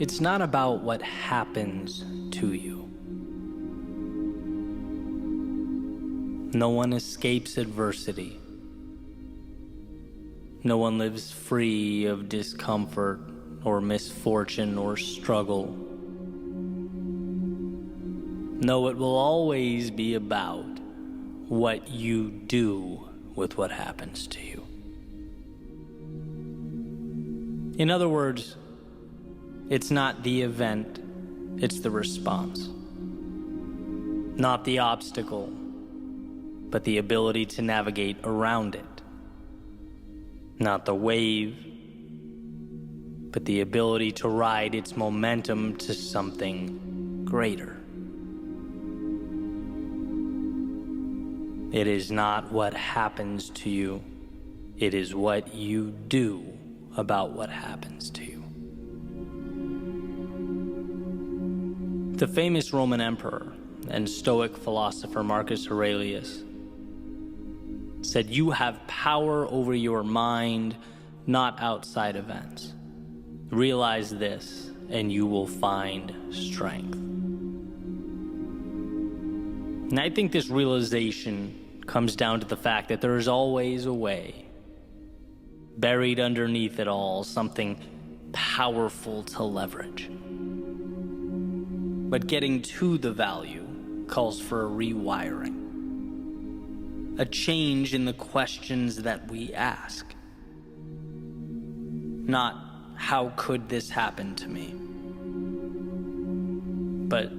It's not about what happens to you. No one escapes adversity. No one lives free of discomfort or misfortune or struggle. No, it will always be about what you do with what happens to you. In other words, it's not the event, it's the response. Not the obstacle, but the ability to navigate around it. Not the wave, but the ability to ride its momentum to something greater. It is not what happens to you, it is what you do about what happens to you. The famous Roman emperor and Stoic philosopher Marcus Aurelius said, "You have power over your mind, not outside events. Realize this, and you will find strength." And I think this realization comes down to the fact that there is always a way. Buried underneath it all, something powerful to leverage. But getting to the value calls for a rewiring. A change in the questions that we ask. Not, how could this happen to me? But,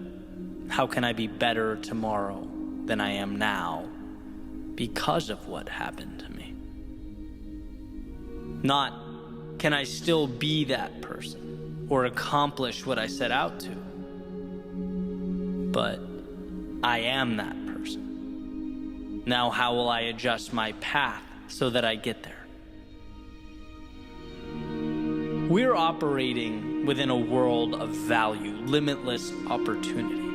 how can I be better tomorrow than I am now because of what happened to me? Not, can I still be that person or accomplish what I set out to? But, I am that person. Now how will I adjust my path so that I get there? We're operating within a world of value, limitless opportunity.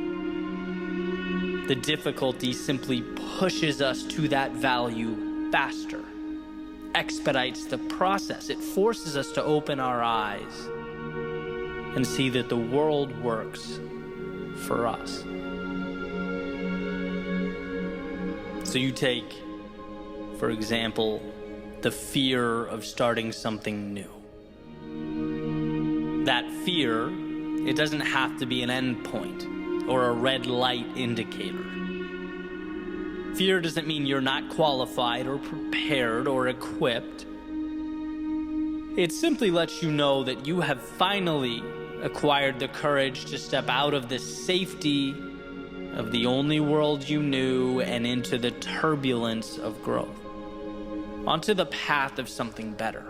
The difficulty simply pushes us to that value faster, expedites the process. It forces us to open our eyes and see that the world works for us. So you take, for example, the fear of starting something new. That fear, it doesn't have to be an endpoint or a red light indicator. Fear doesn't mean you're not qualified or prepared or equipped. It simply lets you know that you have finally acquired the courage to step out of the safety of the only world you knew and into the turbulence of growth, onto the path of something better.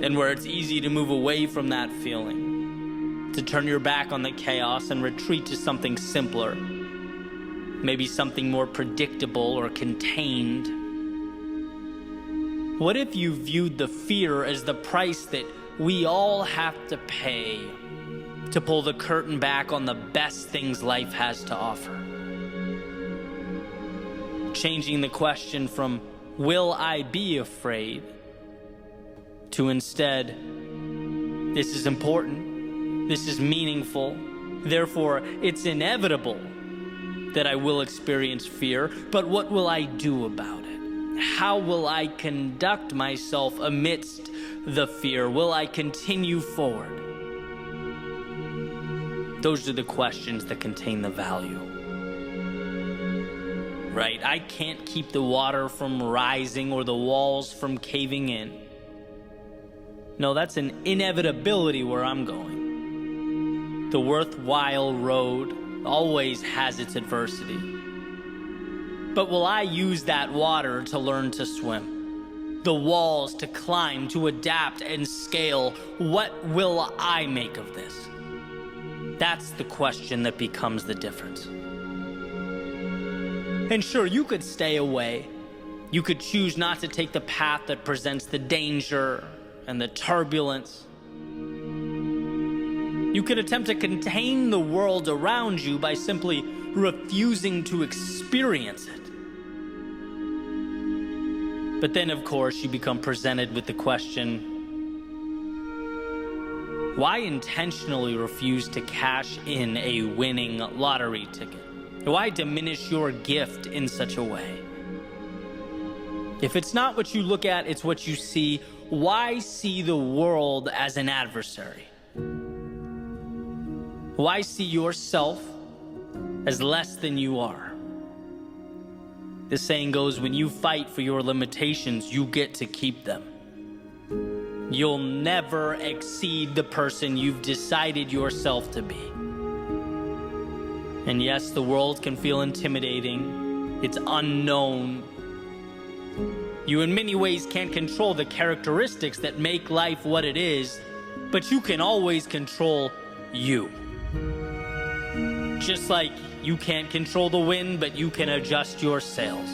And where it's easy to move away from that feeling, to turn your back on the chaos and retreat to something simpler, maybe something more predictable or contained. What if you viewed the fear as the price that we all have to pay to pull the curtain back on the best things life has to offer? Changing the question from, will I be afraid, to instead, this is important, this is meaningful, therefore it's inevitable that I will experience fear, but what will I do about it? How will I conduct myself amidst the fear? Will I continue forward? Those are the questions that contain the value. Right? I can't keep the water from rising or the walls from caving in. No, that's an inevitability where I'm going. The worthwhile road always has its adversity. But will I use that water to learn to swim? The walls to climb, to adapt and scale? What will I make of this? That's the question that becomes the difference. And sure, you could stay away. You could choose not to take the path that presents the danger and the turbulence. You could attempt to contain the world around you by simply refusing to experience it. But then, of course, you become presented with the question, Why intentionally refuse to cash in a winning lottery ticket? Why diminish your gift in such a way? If it's not what you look at, it's what you see. Why see the world as an adversary? Why see yourself as less than you are? The saying goes, when you fight for your limitations, you get to keep them. You'll never exceed the person you've decided yourself to be. And yes, the world can feel intimidating. It's unknown. You in many ways can't control the characteristics that make life what it is, but you can always control you. Just like you can't control the wind, but you can adjust your sails.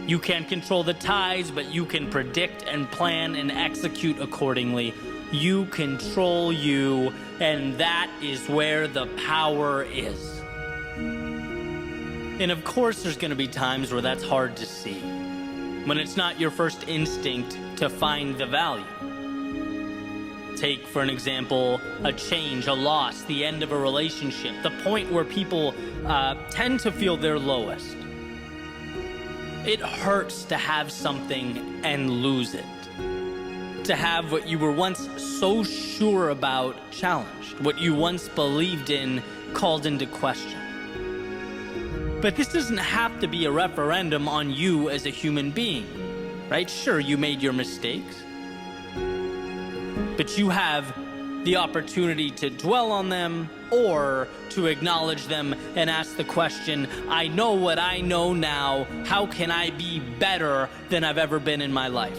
You can't control the tides, but you can predict and plan and execute accordingly. You control you, and that is where the power is. And of course, there's going to be times where that's hard to see, when it's not your first instinct to find the value. Take, for an example, a change, a loss, the end of a relationship, the point where people tend to feel their lowest. It hurts to have something and lose it. To have what you were once so sure about challenged, what you once believed in called into question. But this doesn't have to be a referendum on you as a human being, right? Sure, you made your mistakes, but you have the opportunity to dwell on them or to acknowledge them and ask the question, I know what I know now. How can I be better than I've ever been in my life?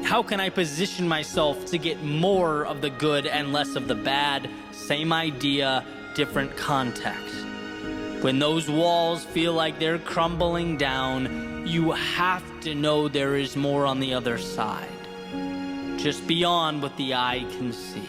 How can I position myself to get more of the good and less of the bad? Same idea, different context. When those walls feel like they're crumbling down, you have to know there is more on the other side, just beyond what the eye can see.